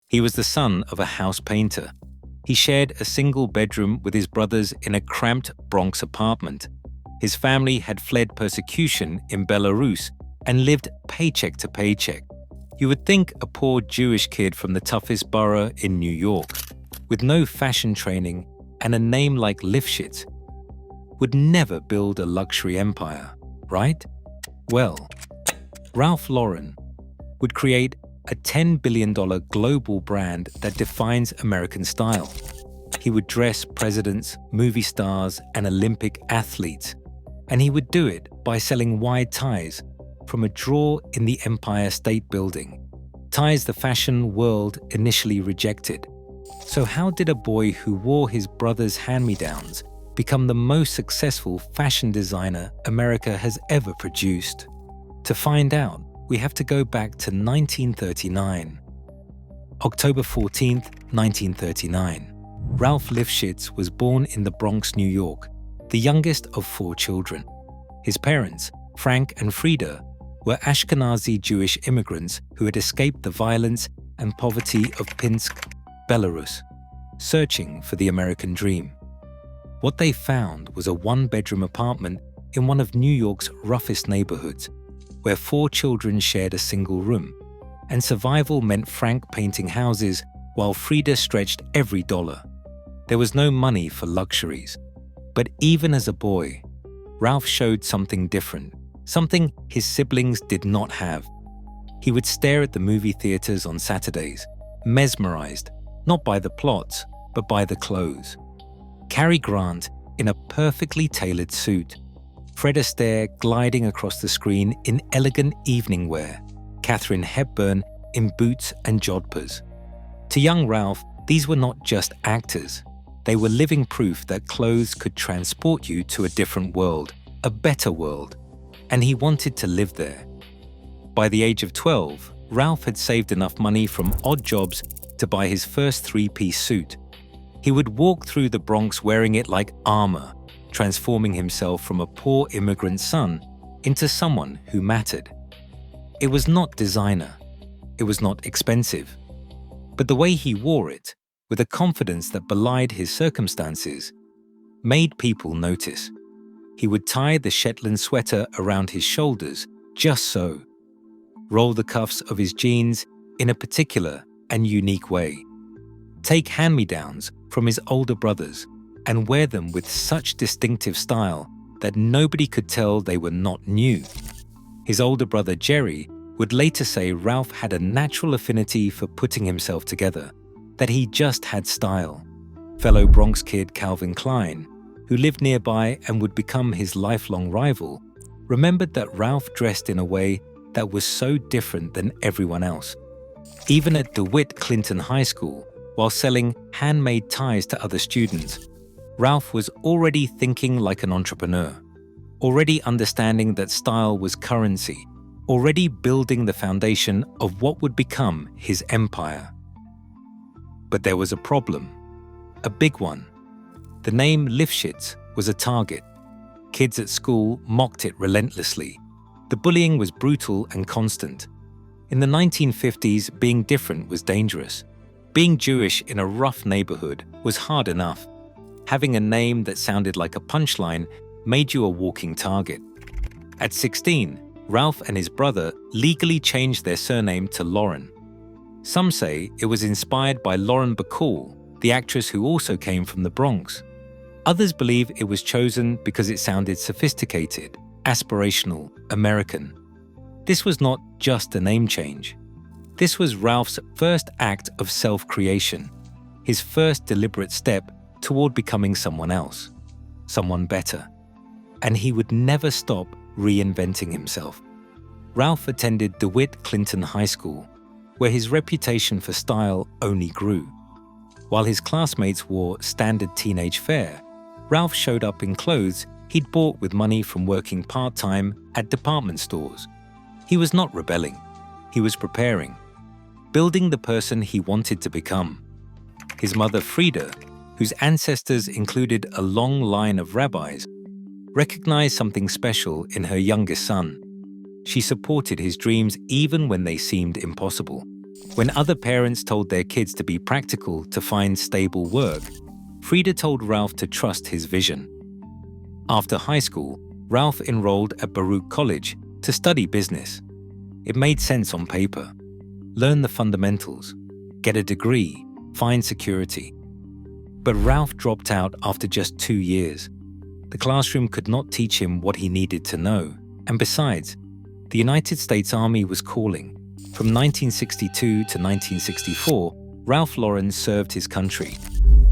He was the son of a house painter. He shared a single bedroom with his brothers in a cramped Bronx apartment. His family had fled persecution in Belarus and lived paycheck to paycheck. You would think a poor Jewish kid from the toughest borough in New York, with no fashion training and a name like Lifshitz, would never build a luxury empire, right? Well, Ralph Lauren would create a $10 billion global brand that defines American style. He would dress presidents, movie stars, and Olympic athletes, and he would do it by selling wide ties from a drawer in the Empire State Building, ties the fashion world initially rejected. So how did a boy who wore his brother's hand-me-downs become the most successful fashion designer America has ever produced? To find out, we have to go back to 1939. October 14th, 1939. Ralph Lifshitz was born in the Bronx, New York, the youngest of 4 children. His parents, Frank and Frida, were Ashkenazi Jewish immigrants who had escaped the violence and poverty of Pinsk, Belarus, searching for the American dream. What they found was a 1-bedroom apartment in one of New York's roughest neighborhoods, where 4 children shared a single room, and survival meant Frank painting houses while Frida stretched every dollar. There was no money for luxuries. But even as a boy, Ralph showed something different, something his siblings did not have. He would stare at the movie theaters on Saturdays, mesmerized, not by the plots, but by the clothes. Cary Grant in a perfectly tailored suit, Fred Astaire gliding across the screen in elegant evening wear, Katharine Hepburn in boots and jodhpurs. To young Ralph, these were not just actors. They were living proof that clothes could transport you to a different world, a better world, and he wanted to live there. By the age of 12, Ralph had saved enough money from odd jobs to buy his first 3-piece suit. He would walk through the Bronx wearing it like armor, transforming himself from a poor immigrant son into someone who mattered. It was not designer. It was not expensive. But the way he wore it, with a confidence that belied his circumstances, made people notice. He would tie the Shetland sweater around his shoulders just so, roll the cuffs of his jeans in a particular and unique way, take hand-me-downs from his older brothers and wear them with such distinctive style that nobody could tell they were not new. His older brother Jerry would later say Ralph had a natural affinity for putting himself together, that he just had style. Fellow Bronx kid Calvin Klein, who lived nearby and would become his lifelong rival, remembered that Ralph dressed in a way that was so different than everyone else. Even at DeWitt Clinton High School, while selling handmade ties to other students, Ralph was already thinking like an entrepreneur, already understanding that style was currency, already building the foundation of what would become his empire. But there was a problem, a big one. The name Lifshitz was a target. Kids at school mocked it relentlessly. The bullying was brutal and constant. In the 1950s, being different was dangerous. Being Jewish in a rough neighborhood was hard enough. Having a name that sounded like a punchline made you a walking target. At 16, Ralph and his brother legally changed their surname to Lauren. Some say it was inspired by Lauren Bacall, the actress who also came from the Bronx. Others believe it was chosen because it sounded sophisticated, aspirational, American. This was not just a name change. This was Ralph's first act of self-creation, his first deliberate step toward becoming someone else, someone better. And he would never stop reinventing himself. Ralph attended DeWitt Clinton High School, where his reputation for style only grew. While his classmates wore standard teenage fare, Ralph showed up in clothes he'd bought with money from working part-time at department stores. He was not rebelling. He was preparing, building the person he wanted to become. His mother Frida, whose ancestors included a long line of rabbis, recognized something special in her youngest son. She supported his dreams even when they seemed impossible. When other parents told their kids to be practical to find stable work, Frida told Ralph to trust his vision. After high school, Ralph enrolled at Baruch College to study business. It made sense on paper. Learn the fundamentals, get a degree, find security. But Ralph dropped out after just 2 years. The classroom could not teach him what he needed to know, and besides, the United States Army was calling. From 1962 to 1964, Ralph Lauren served his country.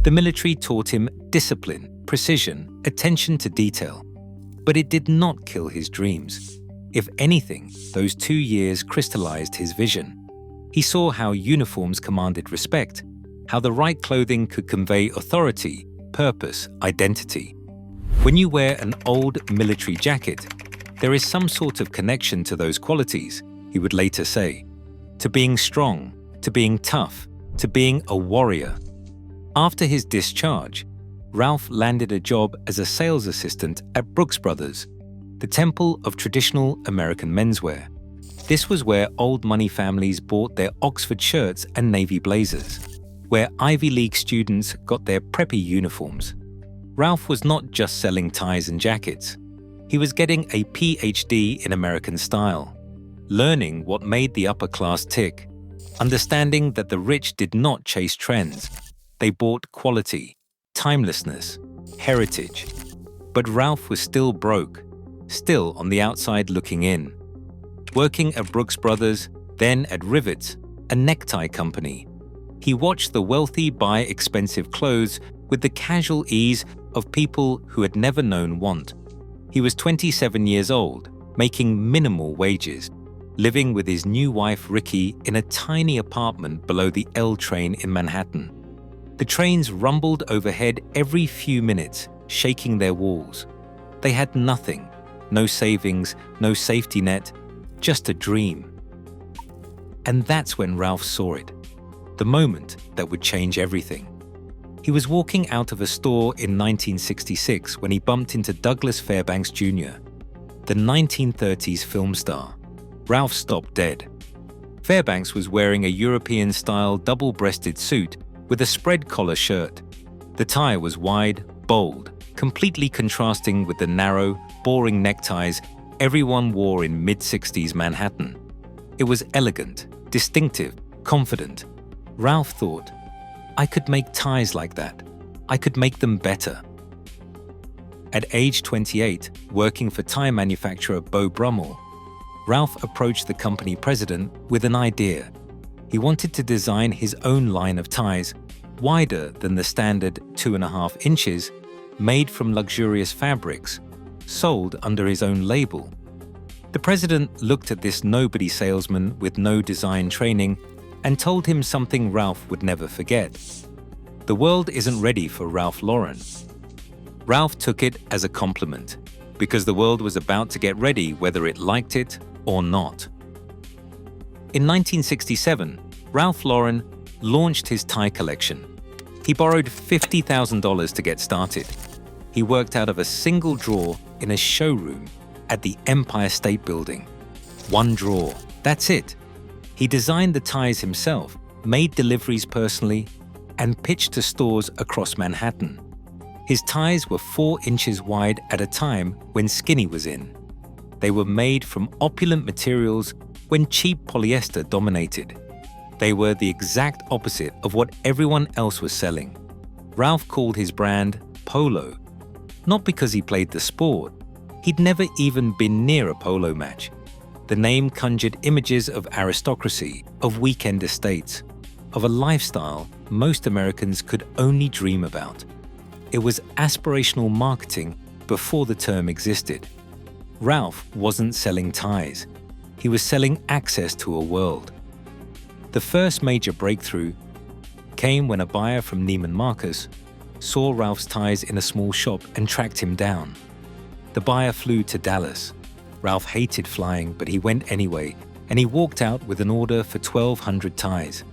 The military taught him discipline, precision, attention to detail. But it did not kill his dreams. If anything, those 2 years crystallized his vision. He saw how uniforms commanded respect, how the right clothing could convey authority, purpose, identity. When you wear an old military jacket, there is some sort of connection to those qualities, he would later say, to being strong, to being tough, to being a warrior. After his discharge, Ralph landed a job as a sales assistant at Brooks Brothers, the temple of traditional American menswear. This was where old money families bought their Oxford shirts and navy blazers, where Ivy League students got their preppy uniforms. Ralph was not just selling ties and jackets. He was getting a PhD in American style, learning what made the upper class tick, understanding that the rich did not chase trends. They bought quality, timelessness, heritage. But Ralph was still broke, still on the outside looking in. Working at Brooks Brothers, then at Rivets, a necktie company, he watched the wealthy buy expensive clothes with the casual ease of people who had never known want. He was 27 years old, making minimal wages, living with his new wife Ricky in a tiny apartment below the L train in Manhattan. The trains rumbled overhead every few minutes, shaking their walls. They had nothing, no savings, no safety net, just a dream. And that's when Ralph saw it, the moment that would change everything. He was walking out of a store in 1966 when he bumped into Douglas Fairbanks Jr., the 1930s film star. Ralph stopped dead. Fairbanks was wearing a European-style double-breasted suit with a spread collar shirt. The tie was wide, bold, completely contrasting with the narrow, boring neckties everyone wore in mid-60s Manhattan. It was elegant, distinctive, confident. Ralph thought, I could make ties like that. I could make them better. At age 28, working for tie manufacturer Beau Brummel, Ralph approached the company president with an idea. He wanted to design his own line of ties, wider than the standard 2.5 inches, made from luxurious fabrics, sold under his own label. The president looked at this nobody salesman with no design training and told him something Ralph would never forget. The world isn't ready for Ralph Lauren. Ralph took it as a compliment, because the world was about to get ready whether it liked it or not. In 1967, Ralph Lauren launched his tie collection. He borrowed $50,000 to get started. He worked out of a single drawer in a showroom at the Empire State Building. One drawer, that's it. He designed the ties himself, made deliveries personally, and pitched to stores across Manhattan. His ties were 4 inches wide at a time when skinny was in. They were made from opulent materials when cheap polyester dominated. They were the exact opposite of what everyone else was selling. Ralph called his brand Polo, not because he played the sport. He'd never even been near a polo match. The name conjured images of aristocracy, of weekend estates, of a lifestyle most Americans could only dream about. It was aspirational marketing before the term existed. Ralph wasn't selling ties. He was selling access to a world. The first major breakthrough came when a buyer from Neiman Marcus saw Ralph's ties in a small shop and tracked him down. The buyer flew to Dallas. Ralph hated flying, but he went anyway, and he walked out with an order for 1,200 ties.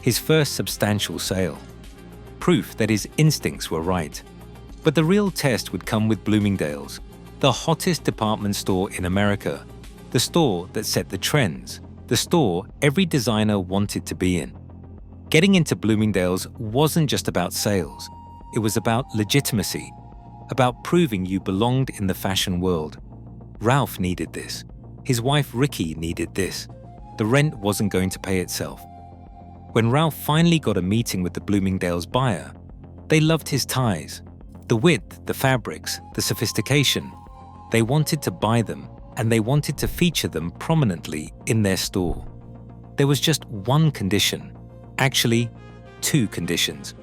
His first substantial sale. Proof that his instincts were right. But the real test would come with Bloomingdale's, the hottest department store in America, the store that set the trends. the store every designer wanted to be in. Getting into Bloomingdale's wasn't just about sales. It was about legitimacy, about proving you belonged in the fashion world. Ralph needed this. His wife Ricky needed this. The rent wasn't going to pay itself. When Ralph finally got a meeting with the Bloomingdale's buyer, they loved his ties. The width, the fabrics, the sophistication. They wanted to buy them, and they wanted to feature them prominently in their store. There was just one condition. Actually, two conditions.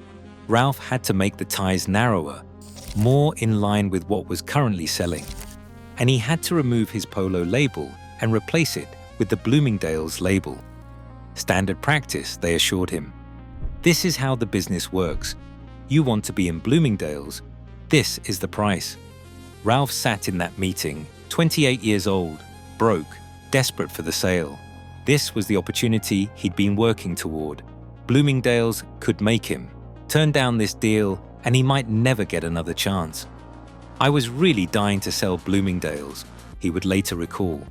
Ralph had to make the ties narrower, more in line with what was currently selling. And he had to remove his Polo label and replace it with the Bloomingdale's label. Standard practice, they assured him. This is how the business works. You want to be in Bloomingdale's, this is the price. Ralph sat in that meeting, 28 years old, broke, desperate for the sale. This was the opportunity he'd been working toward. Bloomingdale's could make him. Turn down this deal and he might never get another chance. I was really dying to sell Bloomingdale's, he would later recall.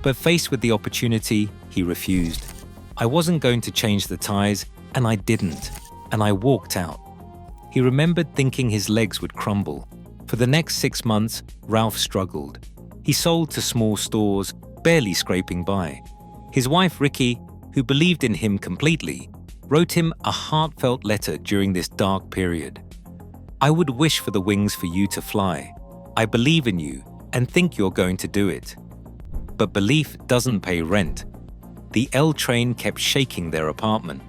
But faced with the opportunity, he refused. I wasn't going to change the ties, and I didn't, and I walked out. He remembered thinking his legs would crumble. For the next 6 months, Ralph struggled. He sold to small stores, barely scraping by. His wife Ricky, who believed in him completely, wrote him a heartfelt letter during this dark period. I would wish for the wings for you to fly. I believe in you and think you're going to do it. But belief doesn't pay rent. The L train kept shaking their apartment.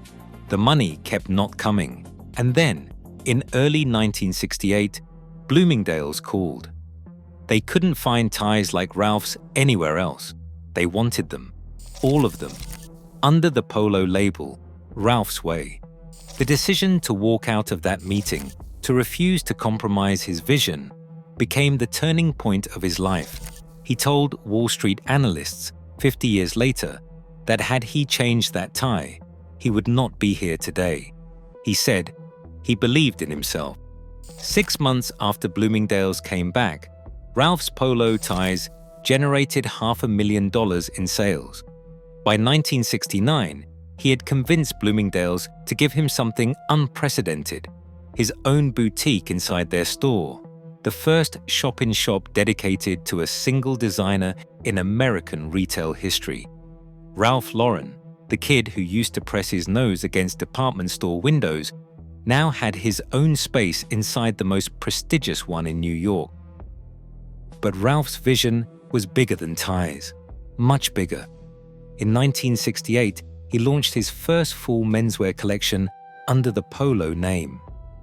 The money kept not coming. And then, in early 1968, Bloomingdale's called. They couldn't find ties like Ralph's anywhere else. They wanted them, all of them, under the Polo label, Ralph's way. The decision to walk out of that meeting, to refuse to compromise his vision, became the turning point of his life. He told Wall Street analysts 50 years later that had he changed that tie, he would not be here today. He said he believed in himself. 6 months after Bloomingdale's came back, Ralph's Polo ties generated $500,000 in sales. By 1969, he had convinced Bloomingdale's to give him something unprecedented, his own boutique inside their store, the first shop-in-shop dedicated to a single designer in American retail history. Ralph Lauren, the kid who used to press his nose against department store windows, now had his own space inside the most prestigious one in New York. But Ralph's vision was bigger than ties, much bigger. In 1968, he launched his first full menswear collection under the Polo name.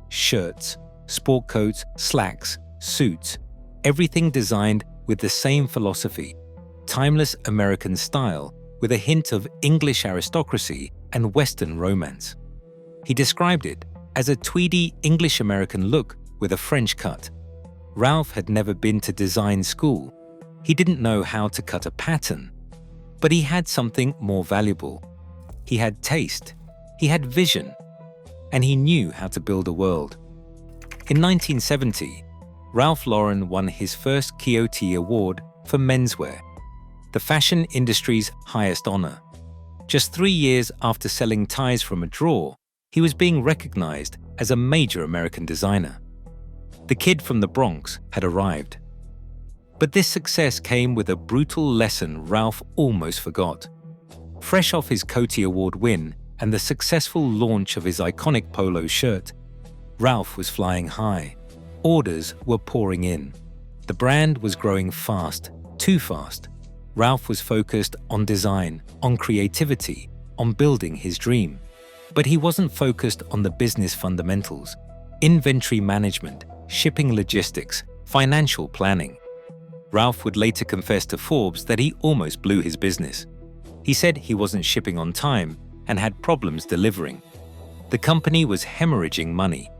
Shirts, sport coats, slacks, suits, everything designed with the same philosophy, timeless American style with a hint of English aristocracy and Western romance. He described it as a tweedy English-American look with a French cut. Ralph had never been to design school. He didn't know how to cut a pattern. But he had something more valuable. He had taste, he had vision, and he knew how to build a world. In 1970, Ralph Lauren won his first Quixote Award for menswear, the fashion industry's highest honor. Just 3 years after selling ties from a drawer, he was being recognized as a major American designer. The kid from the Bronx had arrived. But this success came with a brutal lesson Ralph almost forgot. Fresh off his Coty Award win and the successful launch of his iconic polo shirt, Ralph was flying high. Orders were pouring in. The brand was growing fast, too fast. Ralph was focused on design, on creativity, on building his dream. But he wasn't focused on the business fundamentals: inventory management, shipping logistics, financial planning. Ralph would later confess to Forbes that he almost blew his business. He said he wasn't shipping on time and had problems delivering. The company was hemorrhaging money.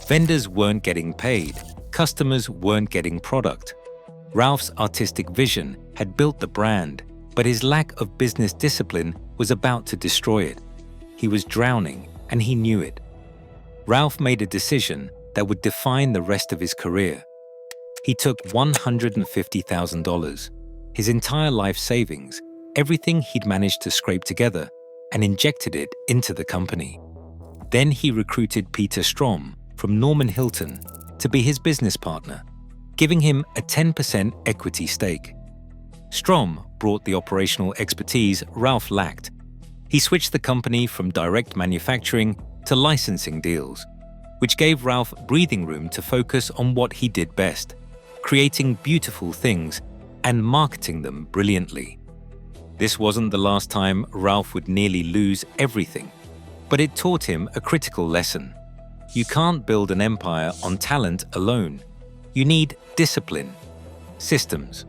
Vendors weren't getting paid. Customers weren't getting product. Ralph's artistic vision had built the brand, but his lack of business discipline was about to destroy it. He was drowning, and he knew it. Ralph made a decision that would define the rest of his career. He took $150,000, his entire life savings, everything he'd managed to scrape together and injected it into the company. Then he recruited Peter Strom from Norman Hilton to be his business partner, giving him a 10% equity stake. Strom brought the operational expertise Ralph lacked. He switched the company from direct manufacturing to licensing deals, which gave Ralph breathing room to focus on what he did best, creating beautiful things and marketing them brilliantly. This wasn't the last time Ralph would nearly lose everything, but it taught him a critical lesson. You can't build an empire on talent alone. You need discipline, systems,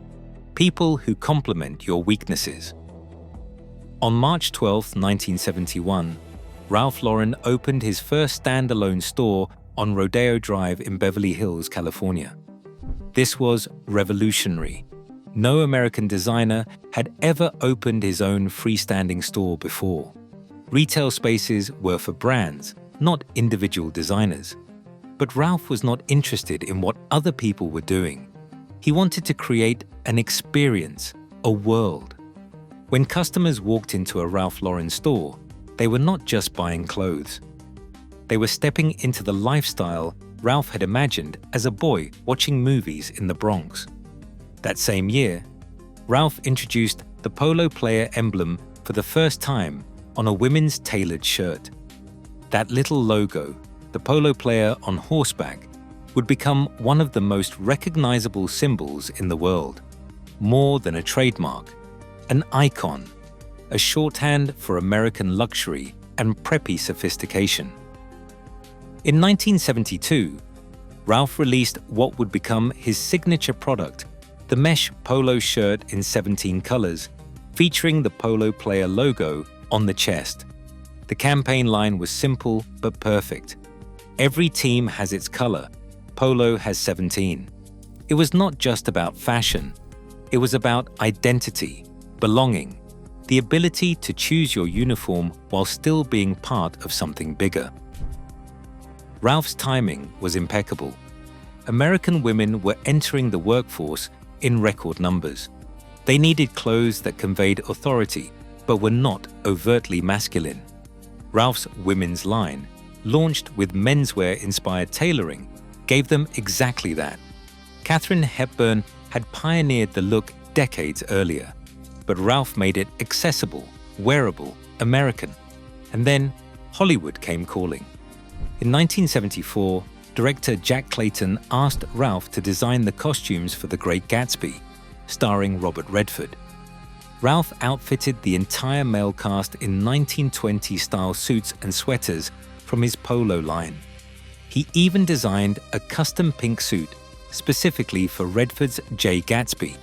people who complement your weaknesses. On March 12, 1971, Ralph Lauren opened his first standalone store on Rodeo Drive in Beverly Hills, California. This was revolutionary. No American designer had ever opened his own freestanding store before. Retail spaces were for brands, not individual designers. But Ralph was not interested in what other people were doing. He wanted to create an experience, a world. When customers walked into a Ralph Lauren store, they were not just buying clothes. They were stepping into the lifestyle Ralph had imagined as a boy watching movies in the Bronx. That same year, Ralph introduced the Polo player emblem for the first time on a women's tailored shirt. That little logo, the Polo player on horseback, would become one of the most recognizable symbols in the world. More than a trademark, an icon, a shorthand for American luxury and preppy sophistication. In 1972, Ralph released what would become his signature product, the mesh polo shirt in 17 colors, featuring the Polo player logo on the chest. The campaign line was simple but perfect. Every team has its color. Polo has 17. It was not just about fashion. It was about identity, belonging, the ability to choose your uniform while still being part of something bigger. Ralph's timing was impeccable. American women were entering the workforce in record numbers. They needed clothes that conveyed authority, but were not overtly masculine. Ralph's women's line, launched with menswear-inspired tailoring, gave them exactly that. Katharine Hepburn had pioneered the look decades earlier, but Ralph made it accessible, wearable, American. And then Hollywood came calling. In 1974, director Jack Clayton asked Ralph to design the costumes for The Great Gatsby, starring Robert Redford. Ralph outfitted the entire male cast in 1920s-style suits and sweaters from his Polo line. He even designed a custom pink suit specifically for Redford's J. Gatsby.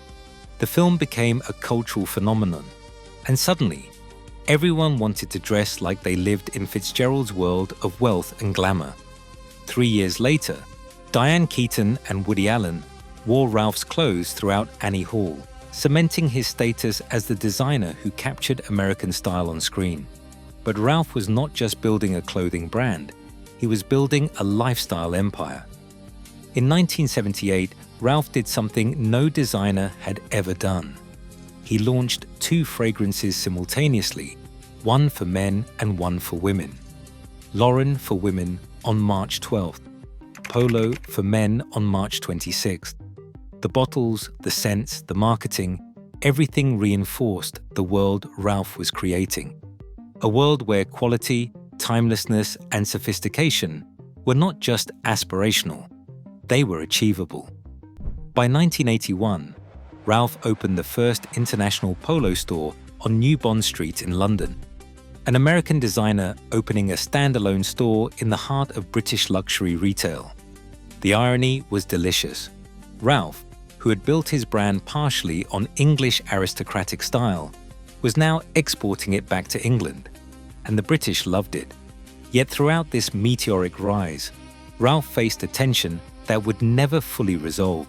The film became a cultural phenomenon, and suddenly, everyone wanted to dress like they lived in Fitzgerald's world of wealth and glamour. 3 years later, Diane Keaton and Woody Allen wore Ralph's clothes throughout Annie Hall, cementing his status as the designer who captured American style on screen. But Ralph was not just building a clothing brand, he was building a lifestyle empire. In 1978, Ralph did something no designer had ever done. He launched 2 fragrances simultaneously, one for men and one for women. Lauren for women on March 12th, Polo for men on March 26th. The bottles, the scents, the marketing, everything reinforced the world Ralph was creating. A world where quality, timelessness, and sophistication were not just aspirational, they were achievable. By 1981, Ralph opened the first international Polo store on New Bond Street in London, an American designer opening a standalone store in the heart of British luxury retail. The irony was delicious. Ralph, who had built his brand partially on English aristocratic style, was now exporting it back to England, and the British loved it. Yet throughout this meteoric rise, Ralph faced a tension that would never fully resolve.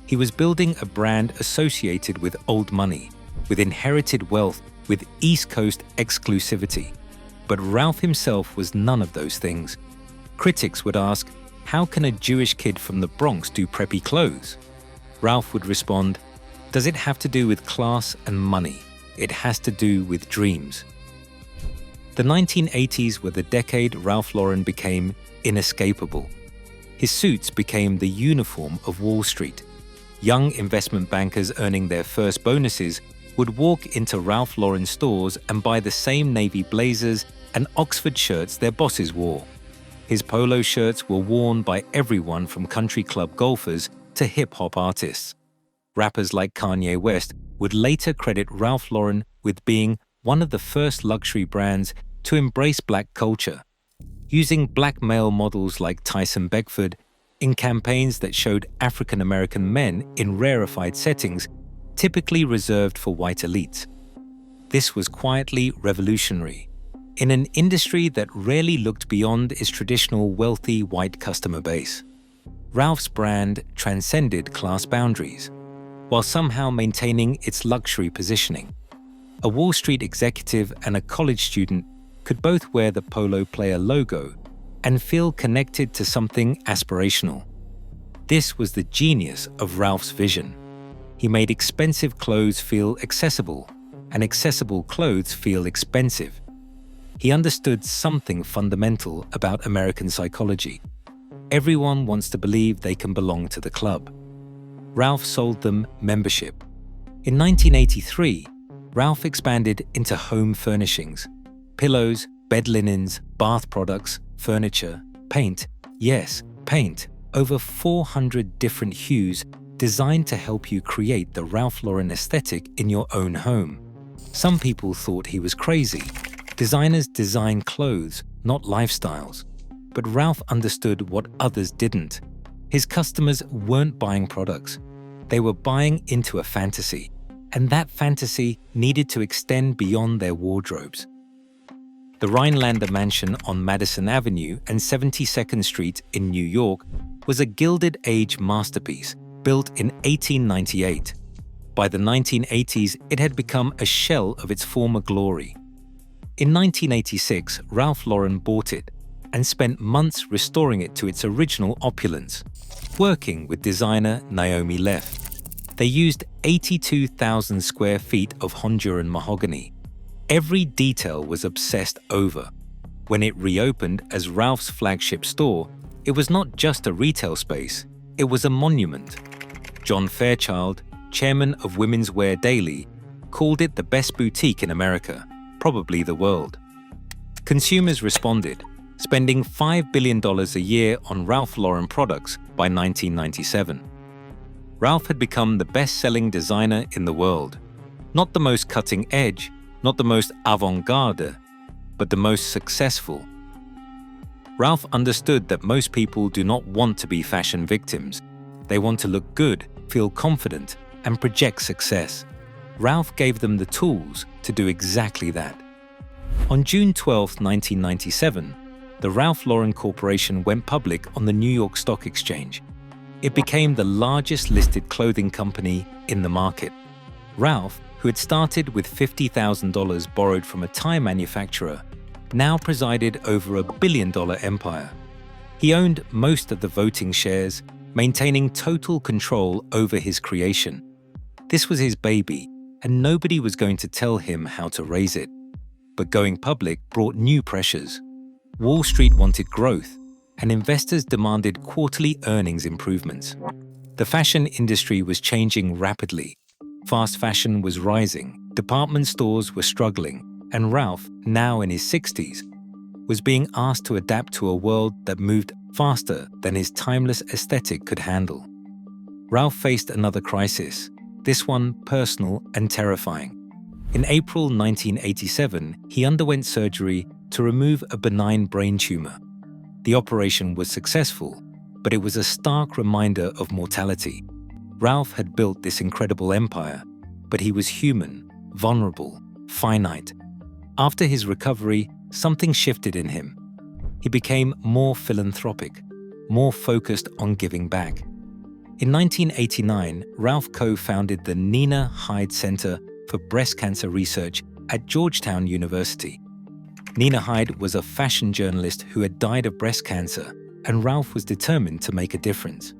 He was building a brand associated with old money, with inherited wealth, with East Coast exclusivity. But Ralph himself was none of those things. Critics would ask, how can a Jewish kid from the Bronx do preppy clothes? Ralph would respond, does it have to do with class and money? it has to do with dreams. The 1980s were the decade Ralph Lauren became inescapable. His suits became the uniform of Wall Street. Young investment bankers earning their first bonuses would walk into Ralph Lauren stores and buy the same navy blazers and Oxford shirts their bosses wore. His polo shirts were worn by everyone from country club golfers to hip-hop artists. Rappers like Kanye West would later credit Ralph Lauren with being one of the first luxury brands to embrace black culture, using black male models like Tyson Beckford in campaigns that showed African American men in rarefied settings typically reserved for white elites. This was quietly revolutionary in an industry that rarely looked beyond its traditional wealthy white customer base. Ralph's brand transcended class boundaries, while somehow maintaining its luxury positioning. A Wall Street executive and a college student could both wear the Polo player logo and feel connected to something aspirational. This was the genius of Ralph's vision. He made expensive clothes feel accessible, and accessible clothes feel expensive. He understood something fundamental about American psychology. Everyone wants to believe they can belong to the club. Ralph sold them membership. In 1983, Ralph expanded into home furnishings. Pillows, bed linens, bath products, furniture, paint. Yes, paint. Over 400 different hues designed to help you create the Ralph Lauren aesthetic in your own home. Some people thought he was crazy. Designers design clothes, not lifestyles. But Ralph understood what others didn't. His customers weren't buying products. They were buying into a fantasy, and that fantasy needed to extend beyond their wardrobes. The Rhinelander Mansion on Madison Avenue and 72nd Street in New York was a Gilded Age masterpiece built in 1898. By the 1980s, it had become a shell of its former glory. In 1986, Ralph Lauren bought it and spent months restoring it to its original opulence, working with designer Naomi Leff. They used 82,000 square feet of Honduran mahogany. Every detail was obsessed over. When it reopened as Ralph's flagship store, it was not just a retail space, it was a monument. John Fairchild, chairman of Women's Wear Daily, called it the best boutique in America, probably the world. Consumers responded, spending $5 billion a year on Ralph Lauren products by 1997. Ralph had become the best-selling designer in the world. Not the most cutting edge, not the most avant-garde, but the most successful. Ralph understood that most people do not want to be fashion victims. They want to look good, feel confident, and project success. Ralph gave them the tools to do exactly that. On June 12, 1997, the Ralph Lauren Corporation went public on the New York Stock Exchange. It became the largest listed clothing company in the market. Ralph, who had started with $50,000 borrowed from a tie manufacturer, now presided over $1 billion empire. He owned most of the voting shares, maintaining total control over his creation. This was his baby, and nobody was going to tell him how to raise it. But going public brought new pressures. Wall Street wanted growth, and investors demanded quarterly earnings improvements. The fashion industry was changing rapidly. Fast fashion was rising, department stores were struggling, and Ralph, now in his 60s, was being asked to adapt to a world that moved faster than his timeless aesthetic could handle. Ralph faced another crisis, this one personal and terrifying. In April 1987, he underwent surgery to remove a benign brain tumor. The operation was successful, but it was a stark reminder of mortality. Ralph had built this incredible empire, but he was human, vulnerable, finite. After his recovery, something shifted in him. He became more philanthropic, more focused on giving back. In 1989, Ralph co-founded the Nina Hyde Center for Breast Cancer Research at Georgetown University. Nina Hyde was a fashion journalist who had died of breast cancer, and Ralph was determined to make a difference.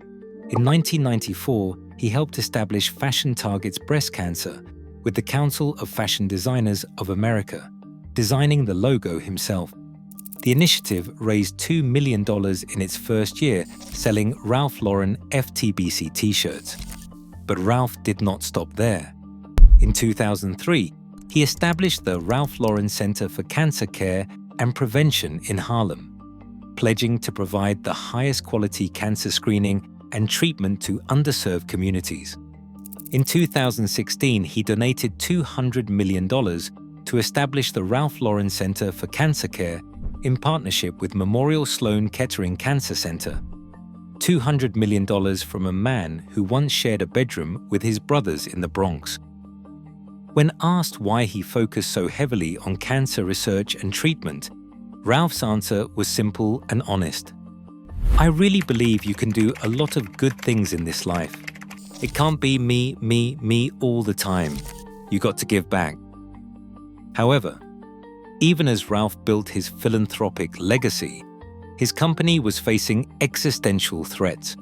In 1994, he helped establish Fashion Targets Breast Cancer, with the Council of Fashion Designers of America, designing the logo himself. The initiative raised $2 million in its first year, selling Ralph Lauren FTBC t-shirts. But Ralph did not stop there. In 2003, he established the Ralph Lauren Center for Cancer Care and Prevention in Harlem, pledging to provide the highest quality cancer screening and treatment to underserved communities. In 2016, he donated $200 million to establish the Ralph Lauren Center for Cancer Care in partnership with Memorial Sloan Kettering Cancer Center. $200 million from a man who once shared a bedroom with his brothers in the Bronx. When asked why he focused so heavily on cancer research and treatment, Ralph's answer was simple and honest. "I really believe you can do a lot of good things in this life. It can't be me all the time. You got to give back." However, even as Ralph built his philanthropic legacy, his company was facing existential threats.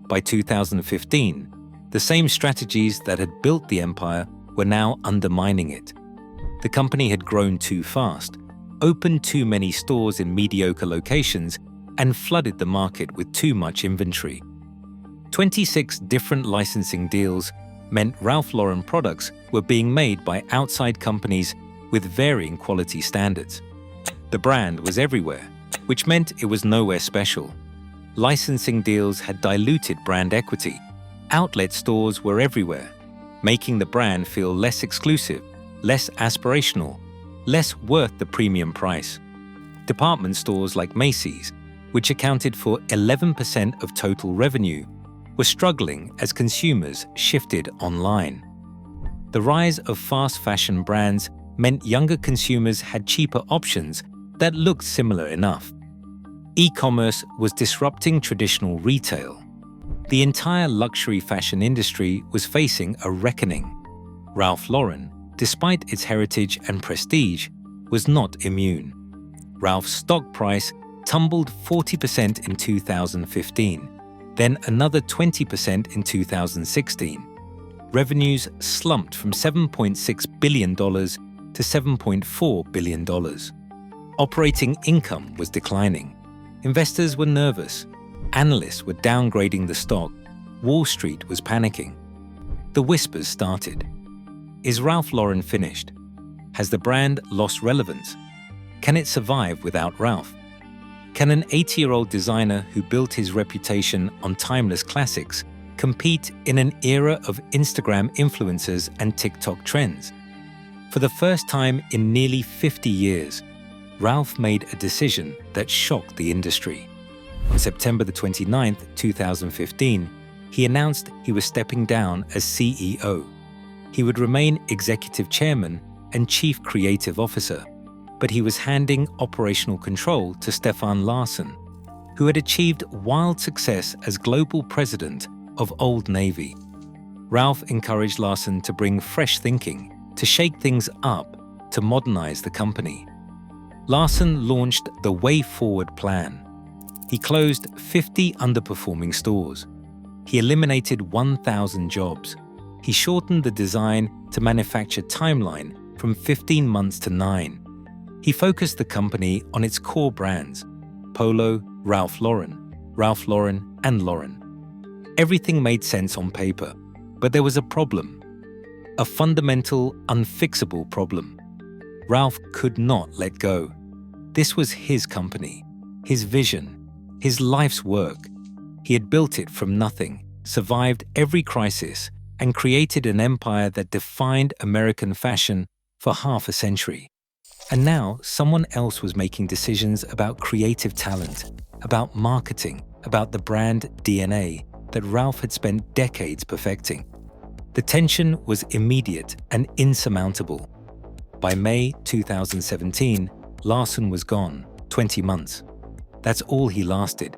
By 2015, the same strategies that had built the empire were now undermining it. The company had grown too fast, opened too many stores in mediocre locations, and flooded the market with too much inventory. 26 different licensing deals meant Ralph Lauren products were being made by outside companies with varying quality standards. The brand was everywhere, which meant it was nowhere special. Licensing deals had diluted brand equity. Outlet stores were everywhere, making the brand feel less exclusive, less aspirational, less worth the premium price. Department stores like Macy's, which accounted for 11% of total revenue, were struggling as consumers shifted online. The rise of fast fashion brands meant younger consumers had cheaper options that looked similar enough. E-commerce was disrupting traditional retail. The entire luxury fashion industry was facing a reckoning. Ralph Lauren, despite its heritage and prestige, was not immune. Ralph's stock price tumbled 40% in 2015, then another 20% in 2016. Revenues slumped from $7.6 billion to $7.4 billion. Operating income was declining. Investors were nervous. Analysts were downgrading the stock. Wall Street was panicking. The whispers started. Is Ralph Lauren finished? Has the brand lost relevance? Can it survive without Ralph? Can an 80-year-old designer who built his reputation on timeless classics compete in an era of Instagram influencers and TikTok trends? For the first time in nearly 50 years, Ralph made a decision that shocked the industry. On September 29, 2015, he announced he was stepping down as CEO. He would remain executive chairman and chief creative officer, but he was handing operational control to Stefan Larsson, who had achieved wild success as global president of Old Navy. Ralph encouraged Larsson to bring fresh thinking, to shake things up, to modernize the company. Larsson launched the Way Forward plan. He closed 50 underperforming stores. He eliminated 1,000 jobs. He shortened the design to manufacture timeline from 15 months to 9. He focused the company on its core brands: Polo, Ralph Lauren, and Lauren. Everything made sense on paper, but there was a problem. A fundamental, unfixable problem. Ralph could not let go. This was his company, his vision, his life's work. He had built it from nothing, survived every crisis, and created an empire that defined American fashion for half a century. And now someone else was making decisions about creative talent, about marketing, about the brand DNA that Ralph had spent decades perfecting. The tension was immediate and insurmountable. By May 2017, Larsson was gone, 20 months. That's all he lasted.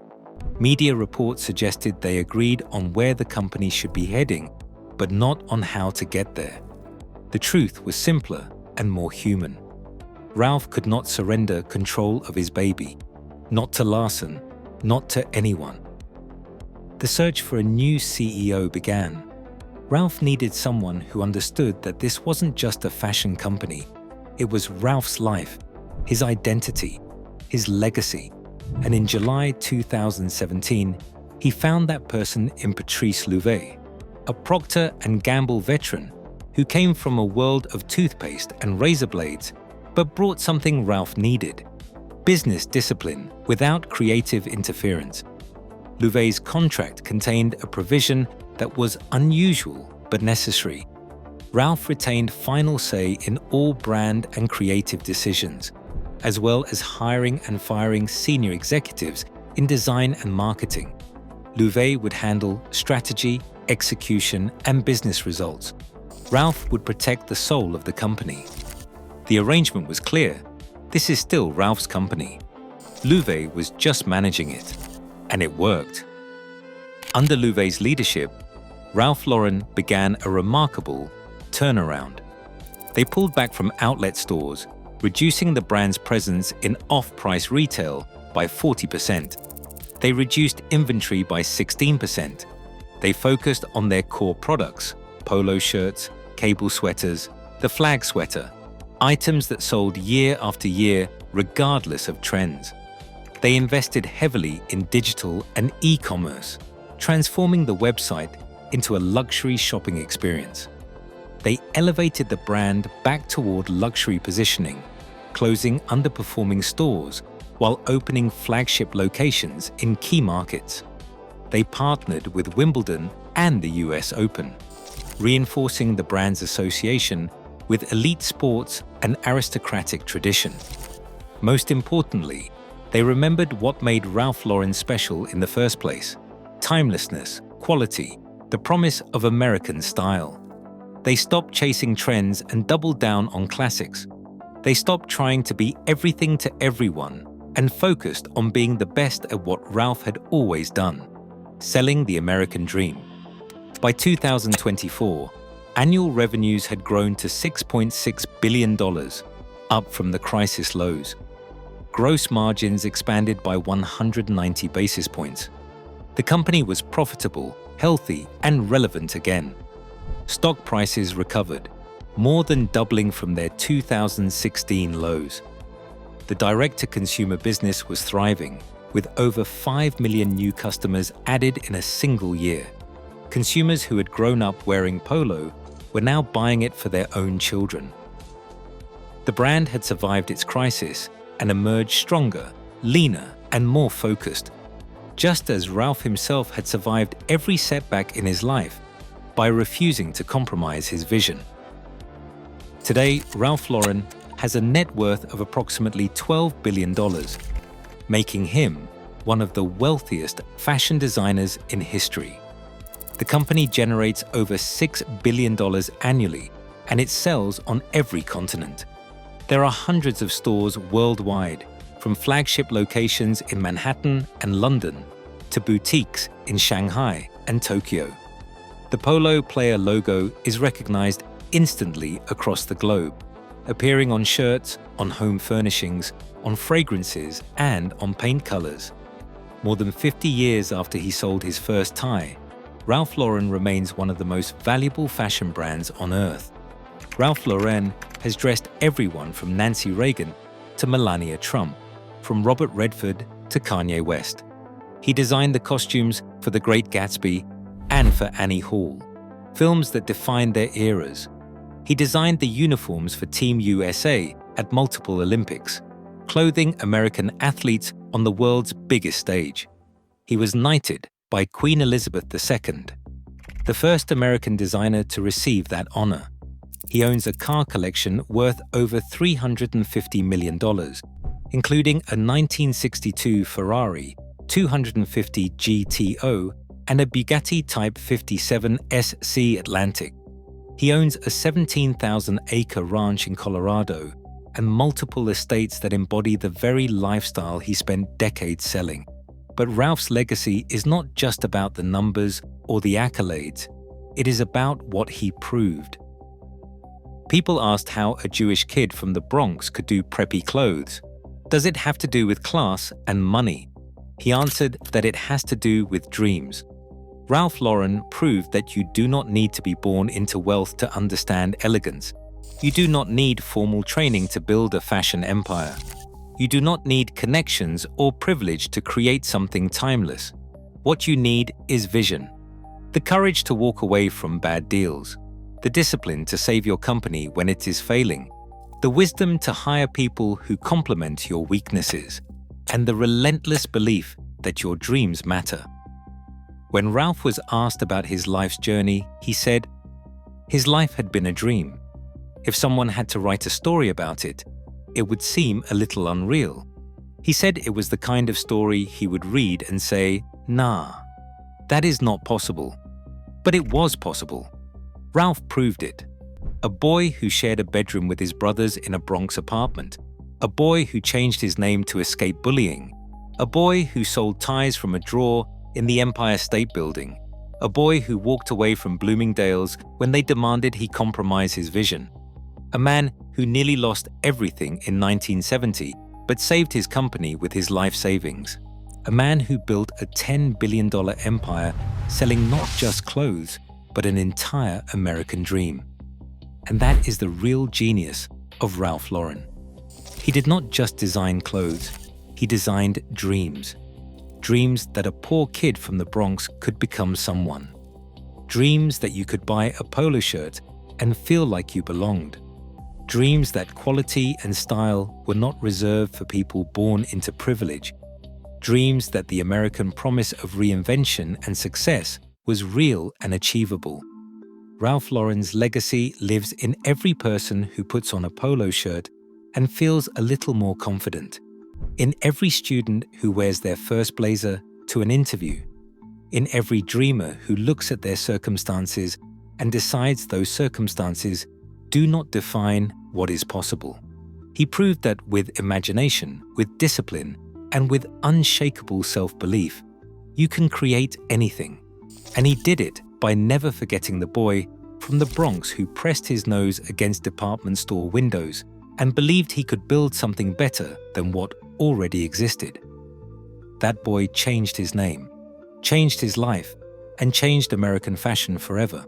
Media reports suggested they agreed on where the company should be heading, but not on how to get there. The truth was simpler and more human. Ralph could not surrender control of his baby, not to Larsson, not to anyone. The search for a new CEO began. Ralph needed someone who understood that this wasn't just a fashion company. It was Ralph's life, his identity, his legacy. And in July 2017, he found that person in Patrice Louvet, a Procter & Gamble veteran who came from a world of toothpaste and razor blades, but brought something Ralph needed: business discipline without creative interference. Louvet's contract contained a provision that was unusual but necessary. Ralph retained final say in all brand and creative decisions, as well as hiring and firing senior executives in design and marketing. Louvet would handle strategy, execution, and business results. Ralph would protect the soul of the company. The arrangement was clear. This is still Ralph's company. Louvet was just managing it. And it worked. Under Louvet's leadership, Ralph Lauren began a remarkable turnaround. They pulled back from outlet stores, reducing the brand's presence in off-price retail by 40%. They reduced inventory by 16%. They focused on their core products: polo shirts, cable sweaters, the flag sweater, items that sold year after year regardless of trends. They invested heavily in digital and e-commerce, transforming the website into a luxury shopping experience. They elevated the brand back toward luxury positioning, closing underperforming stores while opening flagship locations in key markets. They partnered with Wimbledon and the US Open, reinforcing the brand's association with elite sports and aristocratic tradition. Most importantly, they remembered what made Ralph Lauren special in the first place: timelessness, quality, the promise of American style. They stopped chasing trends and doubled down on classics. They stopped trying to be everything to everyone and focused on being the best at what Ralph had always done: selling the American dream. By 2024, annual revenues had grown to $6.6 billion, up from the crisis lows. Gross margins expanded by 190 basis points. The company was profitable, healthy, and relevant again. Stock prices recovered, more than doubling from their 2016 lows. The direct-to-consumer business was thriving, with over 5 million new customers added in a single year. Consumers who had grown up wearing Polo were now buying it for their own children. The brand had survived its crisis and emerged stronger, leaner, and more focused, just as Ralph himself had survived every setback in his life by refusing to compromise his vision. Today, Ralph Lauren has a net worth of approximately $12 billion, making him one of the wealthiest fashion designers in history. The company generates over $6 billion annually, and it sells on every continent. There are hundreds of stores worldwide, from flagship locations in Manhattan and London to boutiques in Shanghai and Tokyo. The Polo player logo is recognized instantly across the globe, appearing on shirts, on home furnishings, on fragrances, and on paint colors. More than 50 years after he sold his first tie, Ralph Lauren remains one of the most valuable fashion brands on earth. Ralph Lauren has dressed everyone from Nancy Reagan to Melania Trump, from Robert Redford to Kanye West. He designed the costumes for The Great Gatsby and for Annie Hall, films that defined their eras. He designed the uniforms for Team USA at multiple Olympics, clothing American athletes on the world's biggest stage. He was knighted by Queen Elizabeth II, the first American designer to receive that honor. He owns a car collection worth over $350 million, including a 1962 Ferrari 250 GTO and a Bugatti Type 57 SC Atlantic. He owns a 17,000-acre ranch in Colorado and multiple estates that embody the very lifestyle he spent decades selling. But Ralph's legacy is not just about the numbers or the accolades. It is about what he proved. People asked how a Jewish kid from the Bronx could do preppy clothes. Does it have to do with class and money? He answered that it has to do with dreams. Ralph Lauren proved that you do not need to be born into wealth to understand elegance. You do not need formal training to build a fashion empire. You do not need connections or privilege to create something timeless. What you need is vision. The courage to walk away from bad deals. The discipline to save your company when it is failing. The wisdom to hire people who complement your weaknesses. And the relentless belief that your dreams matter. When Ralph was asked about his life's journey, he said, his life had been a dream. If someone had to write a story about it, it would seem a little unreal. He said it was the kind of story he would read and say, nah, that is not possible. But it was possible. Ralph proved it. A boy who shared a bedroom with his brothers in a Bronx apartment. A boy who changed his name to escape bullying. A boy who sold ties from a drawer in the Empire State Building. A boy who walked away from Bloomingdale's when they demanded he compromise his vision. A man who nearly lost everything in 1970 but saved his company with his life savings. A man who built a $10 billion empire selling not just clothes, but an entire American dream. And that is the real genius of Ralph Lauren. He did not just design clothes, he designed dreams. Dreams that a poor kid from the Bronx could become someone. Dreams that you could buy a polo shirt and feel like you belonged. Dreams that quality and style were not reserved for people born into privilege. Dreams that the American promise of reinvention and success was real and achievable. Ralph Lauren's legacy lives in every person who puts on a polo shirt and feels a little more confident. In every student who wears their first blazer to an interview. In every dreamer who looks at their circumstances and decides those circumstances do not define what is possible. He proved that with imagination, with discipline, and with unshakable self-belief, you can create anything. And he did it by never forgetting the boy from the Bronx who pressed his nose against department store windows and believed he could build something better than what already existed. That boy changed his name, changed his life, and changed American fashion forever.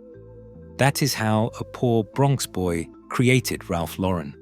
That is how a poor Bronx boy created Ralph Lauren.